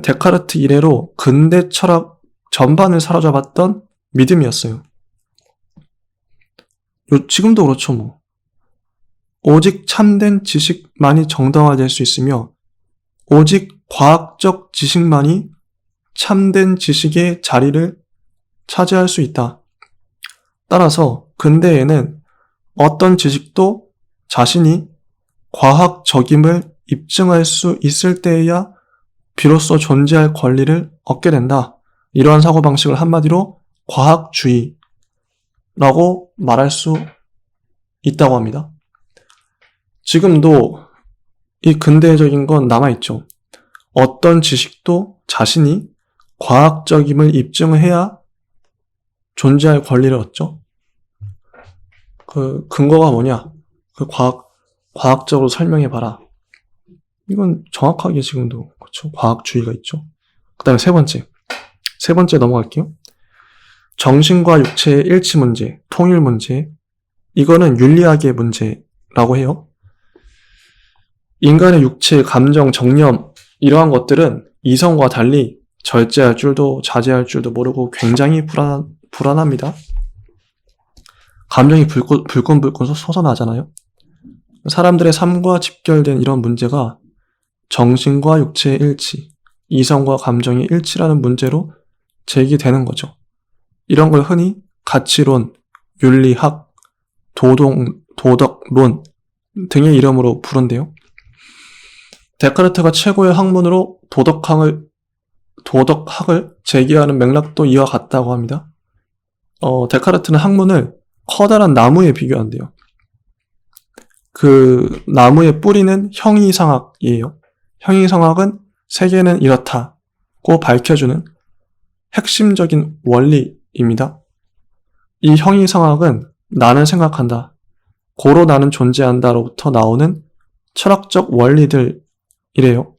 데카르트 이래로 근대 철학 전반을 사로잡았던 믿음이었어요. 지금도 그렇죠, 뭐. 오직 참된 지식만이 정당화될 수 있으며, 오직 과학적 지식만이 참된 지식의 자리를 차지할 수 있다. 따라서 근대에는 어떤 지식도 자신이 과학적임을 입증할 수 있을 때에야 비로소 존재할 권리를 얻게 된다. 이러한 사고방식을 한마디로 과학주의라고 말할 수 있다고 합니다. 지금도 이 근대적인 건 남아있죠. 어떤 지식도 자신이 과학적임을 입증해야 존재할 권리를 얻죠. 그 근거가 뭐냐? 그 과학적으로 설명해봐라. 이건 정확하게 지금도 그렇죠. 과학주의가 있죠. 그 다음에 세 번째 넘어갈게요. 정신과 육체의 일치 문제, 통일 문제. 이거는 윤리학의 문제라고 해요. 인간의 육체, 감정, 정념 이러한 것들은 이성과 달리 절제할 줄도 자제할 줄도 모르고 굉장히 불안합니다. 감정이 불끈불끈 솟아나잖아요. 사람들의 삶과 직결된 이런 문제가 정신과 육체의 일치, 이성과 감정의 일치라는 문제로 제기되는 거죠. 이런 걸 흔히 가치론, 윤리학, 도덕론 등의 이름으로 부른대요. 데카르트가 최고의 학문으로 도덕학을 제기하는 맥락도 이와 같다고 합니다. 데카르트는 학문을 커다란 나무에 비교한대요. 그 나무의 뿌리는 형이상학이에요. 형이상학은 세계는 이렇다고 밝혀주는 핵심적인 원리입니다. 이 형이상학은 나는 생각한다, 고로 나는 존재한다로부터 나오는 철학적 원리들이래요.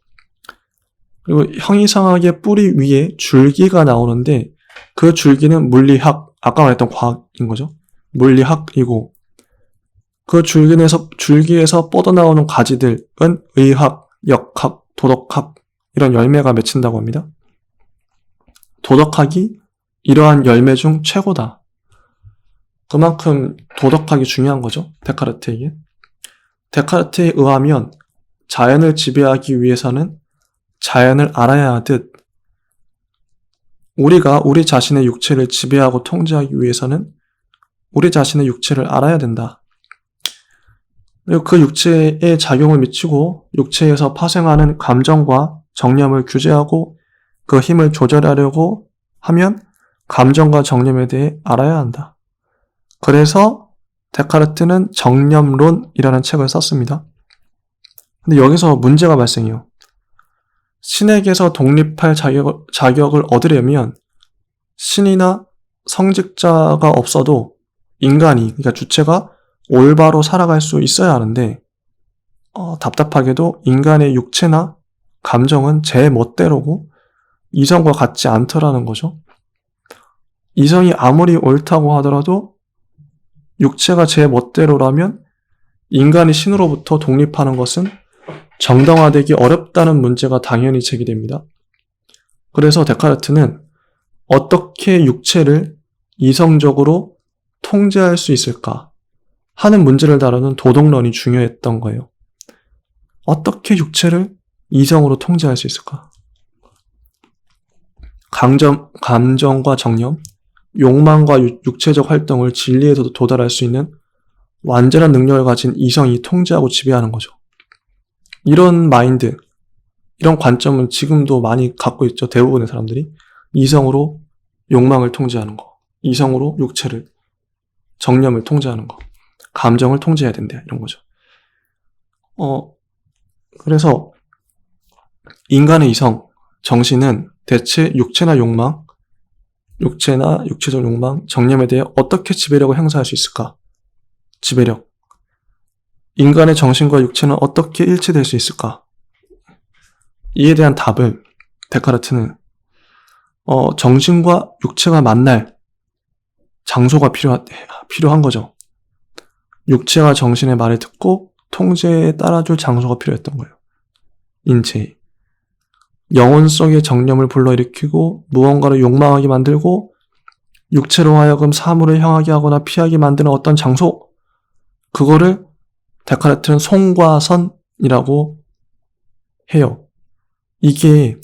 그리고 형이상하게 뿌리 위에 줄기가 나오는데 그 줄기는 물리학, 아까 말했던 과학인 거죠. 물리학이고 그 줄기에서 뻗어나오는 가지들은 의학, 역학, 도덕학 이런 열매가 맺힌다고 합니다. 도덕학이 이러한 열매 중 최고다. 그만큼 도덕학이 중요한 거죠. 데카르트에게. 데카르트에 의하면 자연을 지배하기 위해서는 자연을 알아야 하듯 우리가 우리 자신의 육체를 지배하고 통제하기 위해서는 우리 자신의 육체를 알아야 된다. 그리고 그 육체에 작용을 미치고 육체에서 파생하는 감정과 정념을 규제하고 그 힘을 조절하려고 하면 감정과 정념에 대해 알아야 한다. 그래서 데카르트는 정념론이라는 책을 썼습니다. 근데 여기서 문제가 발생해요. 신에게서 독립할 자격을 얻으려면 신이나 성직자가 없어도 인간이, 그러니까 주체가 올바로 살아갈 수 있어야 하는데 답답하게도 인간의 육체나 감정은 제 멋대로고 이성과 같지 않더라는 거죠. 이성이 아무리 옳다고 하더라도 육체가 제 멋대로라면 인간이 신으로부터 독립하는 것은 정당화되기 어렵다는 문제가 당연히 제기됩니다. 그래서 데카르트는 어떻게 육체를 이성적으로 통제할 수 있을까 하는 문제를 다루는 도덕론이 중요했던 거예요. 어떻게 육체를 이성으로 통제할 수 있을까? 감정과 정념, 욕망과 육체적 활동을 진리에서도 도달할 수 있는 완전한 능력을 가진 이성이 통제하고 지배하는 거죠. 이런 마인드, 이런 관점은 지금도 많이 갖고 있죠. 대부분의 사람들이. 이성으로 욕망을 통제하는 거, 이성으로 육체를, 정념을 통제하는 거, 감정을 통제해야 된다. 이런 거죠. 그래서 인간의 이성, 정신은 대체 육체나 욕망, 육체적 욕망, 정념에 대해 어떻게 지배력을 행사할 수 있을까? 지배력. 인간의 정신과 육체는 어떻게 일치될 수 있을까? 이에 대한 답을 데카르트는 정신과 육체가 만날 장소가 필요한 거죠. 육체가 정신의 말을 듣고 통제에 따라줄 장소가 필요했던 거예요. 인체에. 영혼 속의 정념을 불러일으키고 무언가를 욕망하게 만들고 육체로 하여금 사물을 향하게 하거나 피하게 만드는 어떤 장소, 그거를 데카르트는 송과선이라고 해요. 이게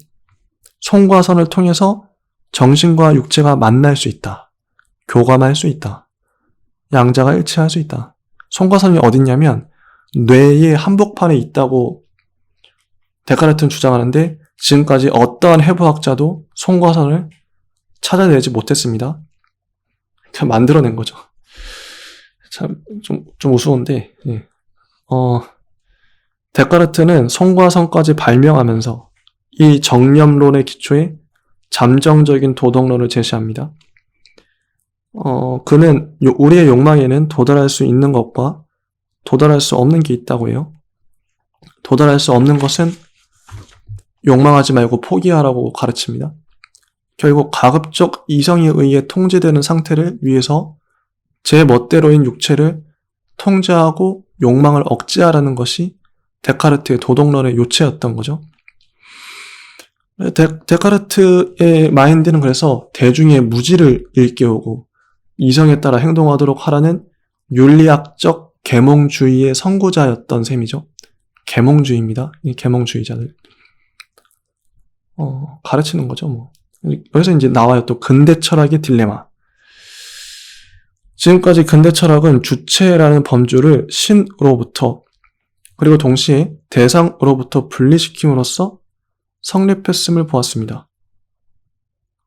송과선을 통해서 정신과 육체가 만날 수 있다. 교감할 수 있다. 양자가 일치할 수 있다. 송과선이 어딨냐면 뇌의 한복판에 있다고 데카르트는 주장하는데 지금까지 어떠한 해부학자도 송과선을 찾아내지 못했습니다. 그냥 만들어낸 거죠. 참 좀 우스운데 데카르트는 송과선까지 발명하면서 이 정념론의 기초에 잠정적인 도덕론을 제시합니다. 그는 우리의 욕망에는 도달할 수 있는 것과 도달할 수 없는 게 있다고 해요. 도달할 수 없는 것은 욕망하지 말고 포기하라고 가르칩니다. 결국 가급적 이성에 의해 통제되는 상태를 위해서 제 멋대로인 육체를 통제하고 욕망을 억제하라는 것이 데카르트의 도덕론의 요체였던 거죠. 데카르트의 마인드는 그래서 대중의 무지를 일깨우고 이성에 따라 행동하도록 하라는 윤리학적 계몽주의의 선구자였던 셈이죠. 계몽주의입니다. 이 계몽주의자들. 가르치는 거죠, 뭐. 여기서 이제 나와요. 또 근대 철학의 딜레마. 지금까지 근대 철학은 주체라는 범주를 신으로부터 그리고 동시에 대상으로부터 분리시킴으로써 성립했음을 보았습니다.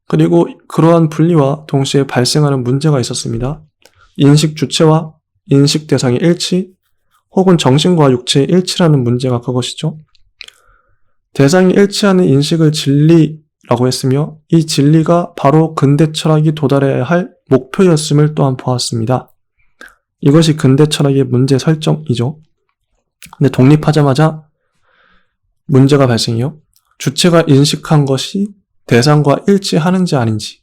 그리고 그러한 분리와 동시에 발생하는 문제가 있었습니다. 인식 주체와 인식 대상의 일치 혹은 정신과 육체의 일치라는 문제가 그것이죠. 대상이 일치하는 인식을 진리라고 했으며 이 진리가 바로 근대 철학이 도달해야 할 목표였음을 또한 보았습니다. 이것이 근대 철학의 문제 설정이죠. 근데 독립하자마자 문제가 발생해요. 주체가 인식한 것이 대상과 일치하는지 아닌지,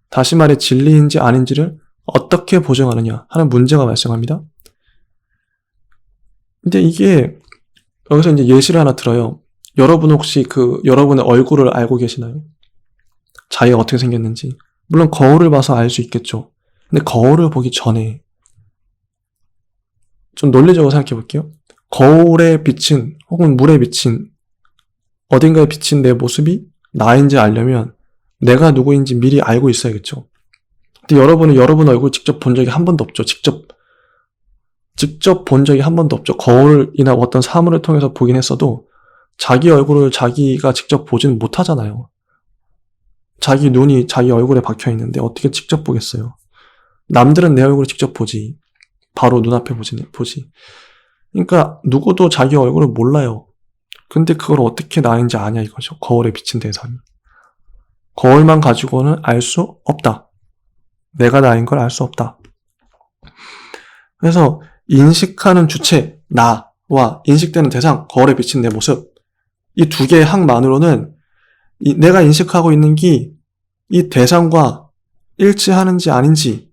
다시 말해 진리인지 아닌지를 어떻게 보증하느냐 하는 문제가 발생합니다. 근데 이게 여기서 이제 예시를 하나 들어요. 여러분 혹시 여러분의 얼굴을 알고 계시나요? 자기가 어떻게 생겼는지. 물론 거울을 봐서 알 수 있겠죠. 근데 거울을 보기 전에 좀 논리적으로 생각해 볼게요. 거울에 비친 혹은 물에 비친 어딘가에 비친 내 모습이 나인지 알려면 내가 누구인지 미리 알고 있어야겠죠. 근데 여러분은 여러분 얼굴 직접 본 적이 한 번도 없죠. 직접 본 적이 한 번도 없죠. 거울이나 어떤 사물을 통해서 보긴 했어도 자기 얼굴을 자기가 직접 보지는 못하잖아요. 자기 눈이 자기 얼굴에 박혀 있는데 어떻게 직접 보겠어요. 남들은 내 얼굴을 직접 보지. 바로 눈앞에 보지. 그러니까 누구도 자기 얼굴을 몰라요. 근데 그걸 어떻게 나인지 아냐 이거죠. 거울에 비친 대상이. 거울만 가지고는 알 수 없다. 내가 나인 걸 알 수 없다. 그래서 인식하는 주체, 나와 인식되는 대상, 거울에 비친 내 모습, 이 두 개의 항만으로는 내가 인식하고 있는 게 이 대상과 일치하는지 아닌지,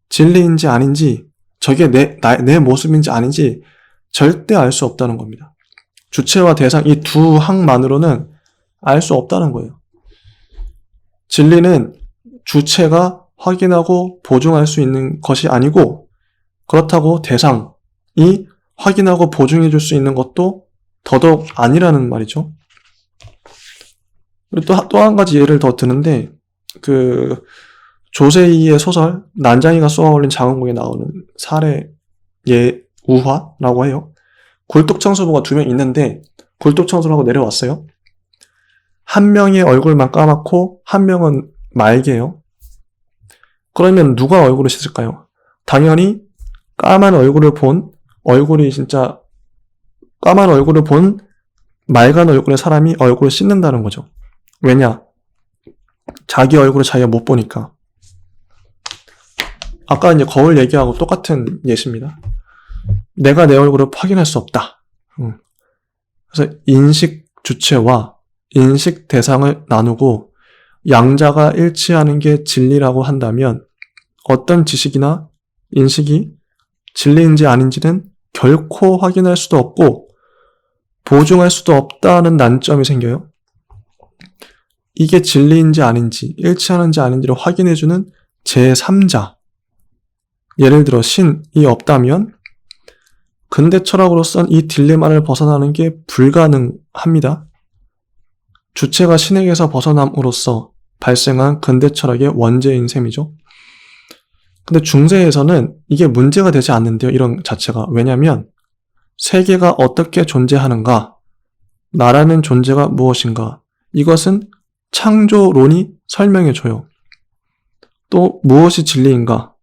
진리인지 아닌지, 저게 내 모습인지 아닌지 절대 알 수 없다는 겁니다. 주체와 대상, 이 두 항만으로는 알 수 없다는 거예요. 진리는 주체가 확인하고 보증할 수 있는 것이 아니고, 그렇다고 대상이 확인하고 보증해 줄 수 있는 것도 더더욱 아니라는 말이죠. 그리고 또 한 가지 예를 더 드는데, 조세희의 소설 난장이가 쏘아올린 장흥공에 나오는 사례 우화라고 해요. 굴뚝청소부가 2명 있는데 굴뚝청소를 하고 내려왔어요. 한 명의 얼굴만 까맣고 한 명은 맑게요. 그러면 누가 얼굴을 씻을까요? 당연히 까만 얼굴을 본 맑은 얼굴의 사람이 얼굴을 씻는다는 거죠. 왜냐? 자기 얼굴을 자기가 못 보니까. 아까 이제 거울 얘기하고 똑같은 예시입니다. 내가 내 얼굴을 확인할 수 없다. 그래서 인식 주체와 인식 대상을 나누고 양자가 일치하는 게 진리라고 한다면 어떤 지식이나 인식이 진리인지 아닌지는 결코 확인할 수도 없고 보증할 수도 없다는 난점이 생겨요. 이게 진리인지 아닌지, 일치하는지 아닌지를 확인해주는 제3자. 예를 들어 신이 없다면 근대 철학으로선 이 딜레마를 벗어나는 게 불가능합니다. 주체가 신에게서 벗어남으로써 발생한 근대 철학의 원죄인 셈이죠. 근데 중세에서는 이게 문제가 되지 않는데요, 이런 자체가. 왜냐면 세계가 어떻게 존재하는가, 나라는 존재가 무엇인가, 이것은 창조론이 설명해줘요. 또 무엇이 진리인가,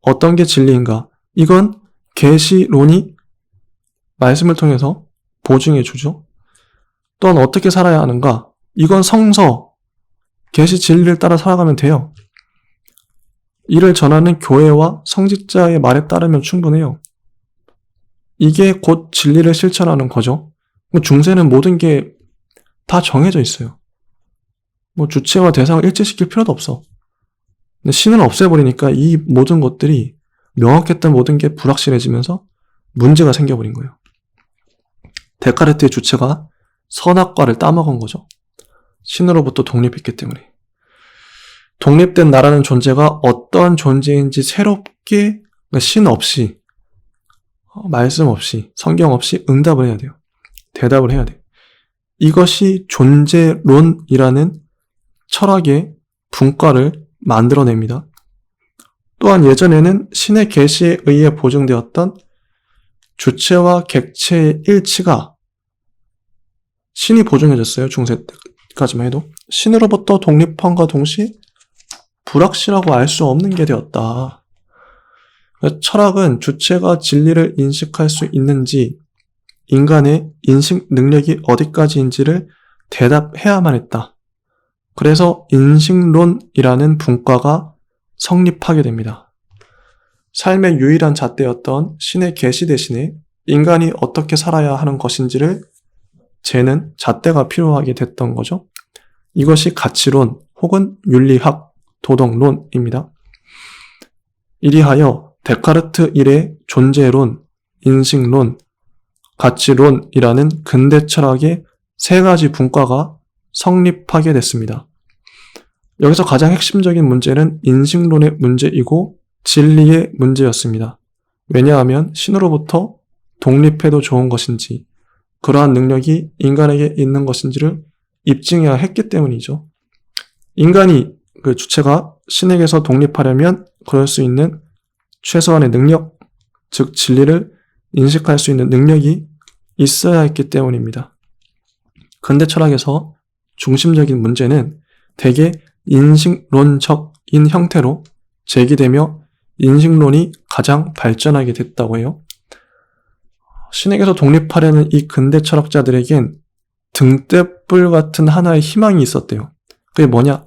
어떤 게 진리인가, 이건 계시론이 말씀을 통해서 보증해주죠. 또한 어떻게 살아야 하는가, 이건 성서, 계시 진리를 따라 살아가면 돼요. 이를 전하는 교회와 성직자의 말에 따르면 충분해요. 이게 곧 진리를 실천하는 거죠. 중세는 모든 게 다 정해져 있어요. 주체와 대상을 일치시킬 필요도 없어. 근데 신을 없애버리니까 이 모든 것들이 명확했던 모든 게 불확실해지면서 문제가 생겨버린 거예요. 데카르트의 주체가 선악과를 따먹은 거죠. 신으로부터 독립했기 때문에. 독립된 나라는 존재가 어떠한 존재인지 새롭게, 신 없이, 말씀 없이, 성경 없이 응답을 해야 돼요. 대답을 해야 돼요. 이것이 존재론이라는 철학의 분과를 만들어냅니다. 또한 예전에는 신의 계시에 의해 보증되었던 주체와 객체의 일치가 신이 보증해줬어요. 중세 때까지만 해도. 신으로부터 독립함과 동시에 불확실하고 알 수 없는 게 되었다. 철학은 주체가 진리를 인식할 수 있는지, 인간의 인식 능력이 어디까지인지를 대답해야만 했다. 그래서 인식론이라는 분과가 성립하게 됩니다. 삶의 유일한 잣대였던 신의 계시 대신에 인간이 어떻게 살아야 하는 것인지를 재는 잣대가 필요하게 됐던 거죠. 이것이 가치론 혹은 윤리학, 도덕론입니다. 이리하여 데카르트 일의 존재론, 인식론, 가치론이라는 근대 철학의 세 가지 분과가 성립하게 됐습니다. 여기서 가장 핵심적인 문제는 인식론의 문제이고 진리의 문제였습니다. 왜냐하면 신으로부터 독립해도 좋은 것인지 그러한 능력이 인간에게 있는 것인지를 입증해야 했기 때문이죠. 인간이 그 주체가 신에게서 독립하려면 그럴 수 있는 최소한의 능력, 즉 진리를 인식할 수 있는 능력이 있어야 했기 때문입니다. 근대 철학에서 중심적인 문제는 대개 인식론적인 형태로 제기되며 인식론이 가장 발전하게 됐다고 해요. 신에게서 독립하려는 이 근대 철학자들에겐 등대불 같은 하나의 희망이 있었대요. 그게 뭐냐?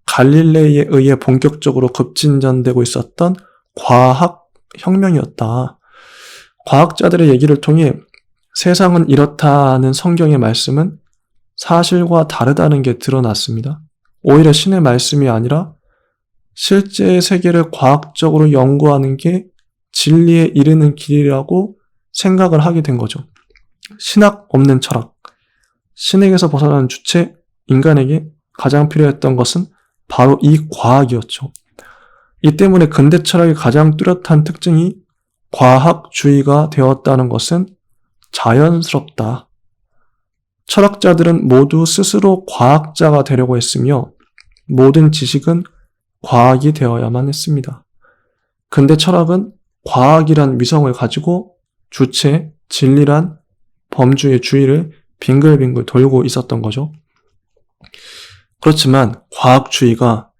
갈릴레이에 의해 본격적으로 급진전되고 있었던 과학혁명이었다. 과학자들의 얘기를 통해 세상은 이렇다는 성경의 말씀은 사실과 다르다는 게 드러났습니다. 오히려 신의 말씀이 아니라 실제의 세계를 과학적으로 연구하는 게 진리에 이르는 길이라고 생각을 하게 된 거죠. 신학 없는 철학, 신에게서 벗어나는 주체, 인간에게 가장 필요했던 것은 바로 이 과학이었죠. 이 때문에 근대 철학의 가장 뚜렷한 특징이 과학주의가 되었다는 것은 자연스럽다. 철학자들은 모두 스스로 과학자가 되려고 했으며 모든 지식은 과학이 되어야만 했습니다. 근대 철학은 과학이란 위성을 가지고 주체, 진리란 범주의 주위를 빙글빙글 돌고 있었던 거죠. 그렇지만 과학주의가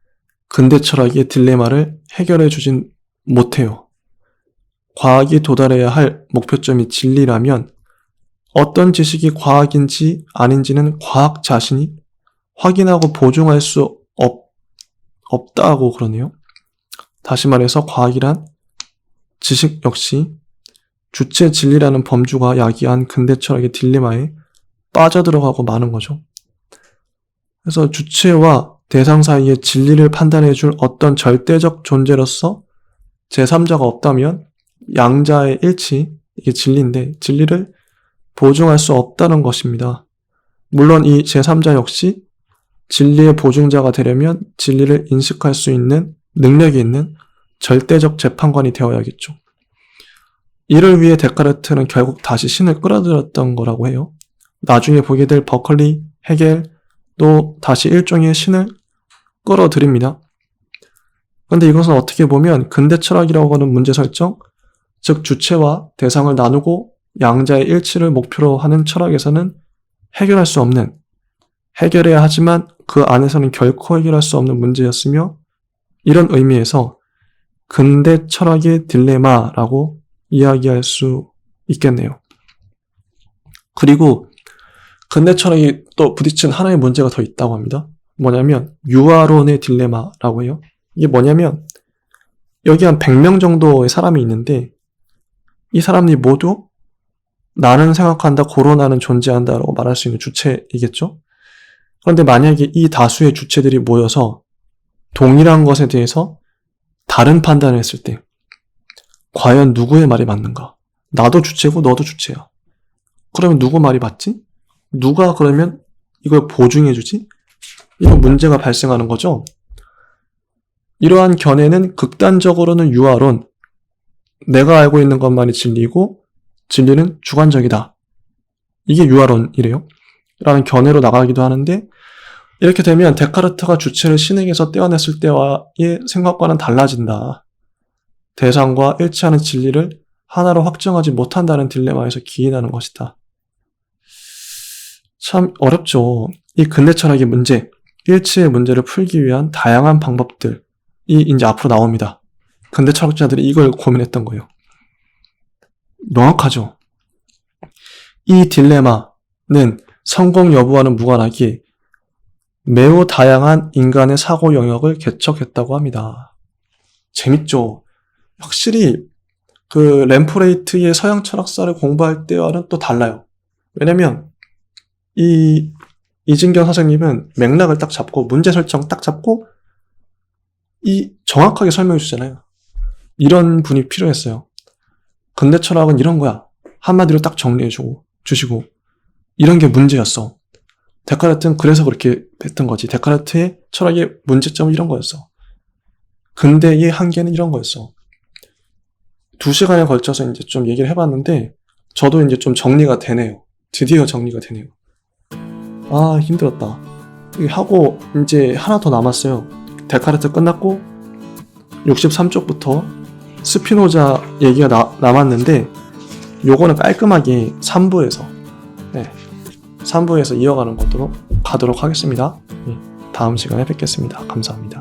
근대 철학의 딜레마를 해결해 주진 못해요. 과학이 도달해야 할 목표점이 진리라면 어떤 지식이 과학인지 아닌지는 과학 자신이 확인하고 보증할 수 없다고 그러네요. 다시 말해서 과학이란 지식 역시 주체 진리라는 범주가 야기한 근대 철학의 딜레마에 빠져들어가고 마는 거죠. 그래서 주체와 대상 사이의 진리를 판단해 줄 어떤 절대적 존재로서 제3자가 없다면 양자의 일치, 이게 진리인데 진리를 보증할 수 없다는 것입니다. 물론 이 제3자 역시 진리의 보증자가 되려면 진리를 인식할 수 있는 능력이 있는 절대적 재판관이 되어야겠죠. 이를 위해 데카르트는 결국 다시 신을 끌어들였던 거라고 해요. 나중에 보게 될 버클리, 헤겔도 다시 일종의 신을 끌어들입니다. 그런데 이것은 어떻게 보면 근대 철학이라고 하는 문제 설정, 즉 주체와 대상을 나누고 양자의 일치를 목표로 하는 철학에서는 해결할 수 없는, 해결해야 하지만 그 안에서는 결코 해결할 수 없는 문제였으며 이런 의미에서 근대 철학의 딜레마라고 이야기할 수 있겠네요. 그리고 근대 철학이 또 부딪힌 하나의 문제가 더 있다고 합니다. 뭐냐면 유아론의 딜레마라고 해요. 이게 뭐냐면 여기 한 100명 정도의 사람이 있는데 이 사람들이 모두 나는 생각한다, 고로나는 존재한다 라고 말할 수 있는 주체이겠죠? 그런데 만약에 이 다수의 주체들이 모여서 동일한 것에 대해서 다른 판단을 했을 때 과연 누구의 말이 맞는가? 나도 주체고 너도 주체야. 그러면 누구 말이 맞지? 누가 그러면 이걸 보증해주지? 이런 문제가 발생하는 거죠. 이러한 견해는 극단적으로는 유아론, 내가 알고 있는 것만이 진리고 진리는 주관적이다. 이게 유아론이래요. 라는 견해로 나가기도 하는데 이렇게 되면 데카르트가 주체를 신에게서 떼어냈을 때와의 생각과는 달라진다. 대상과 일치하는 진리를 하나로 확정하지 못한다는 딜레마에서 기인하는 것이다. 참 어렵죠. 이 근대 철학의 문제, 일치의 문제를 풀기 위한 다양한 방법들이 이제 앞으로 나옵니다. 근대 철학자들이 이걸 고민했던 거예요. 명확하죠. 이 딜레마는 성공 여부와는 무관하게 매우 다양한 인간의 사고 영역을 개척했다고 합니다. 재밌죠? 확실히 그 램프레이트의 서양 철학사를 공부할 때와는 또 달라요. 왜냐면 이진경 선생님은 맥락을 딱 잡고 문제 설정 딱 잡고 정확하게 설명해 주잖아요. 이런 분이 필요했어요. 근대 철학은 이런 거야. 한마디로 딱 정리해 주시고 이런 게 문제였어. 데카르트는 그래서 그렇게 했던 거지. 데카르트의 철학의 문제점은 이런 거였어. 근대의 한계는 이런 거였어. 2시간에 걸쳐서 이제 좀 얘기를 해봤는데 저도 이제 좀 정리가 되네요. 드디어 정리가 되네요. 아, 힘들었다. 하고 이제 하나 더 남았어요. 데카르트 끝났고 63쪽부터 스피노자 얘기가 남았는데 요거는 깔끔하게 3부에서 3부에서 이어가는 것으로 가도록 하겠습니다. 다음 시간에 뵙겠습니다. 감사합니다.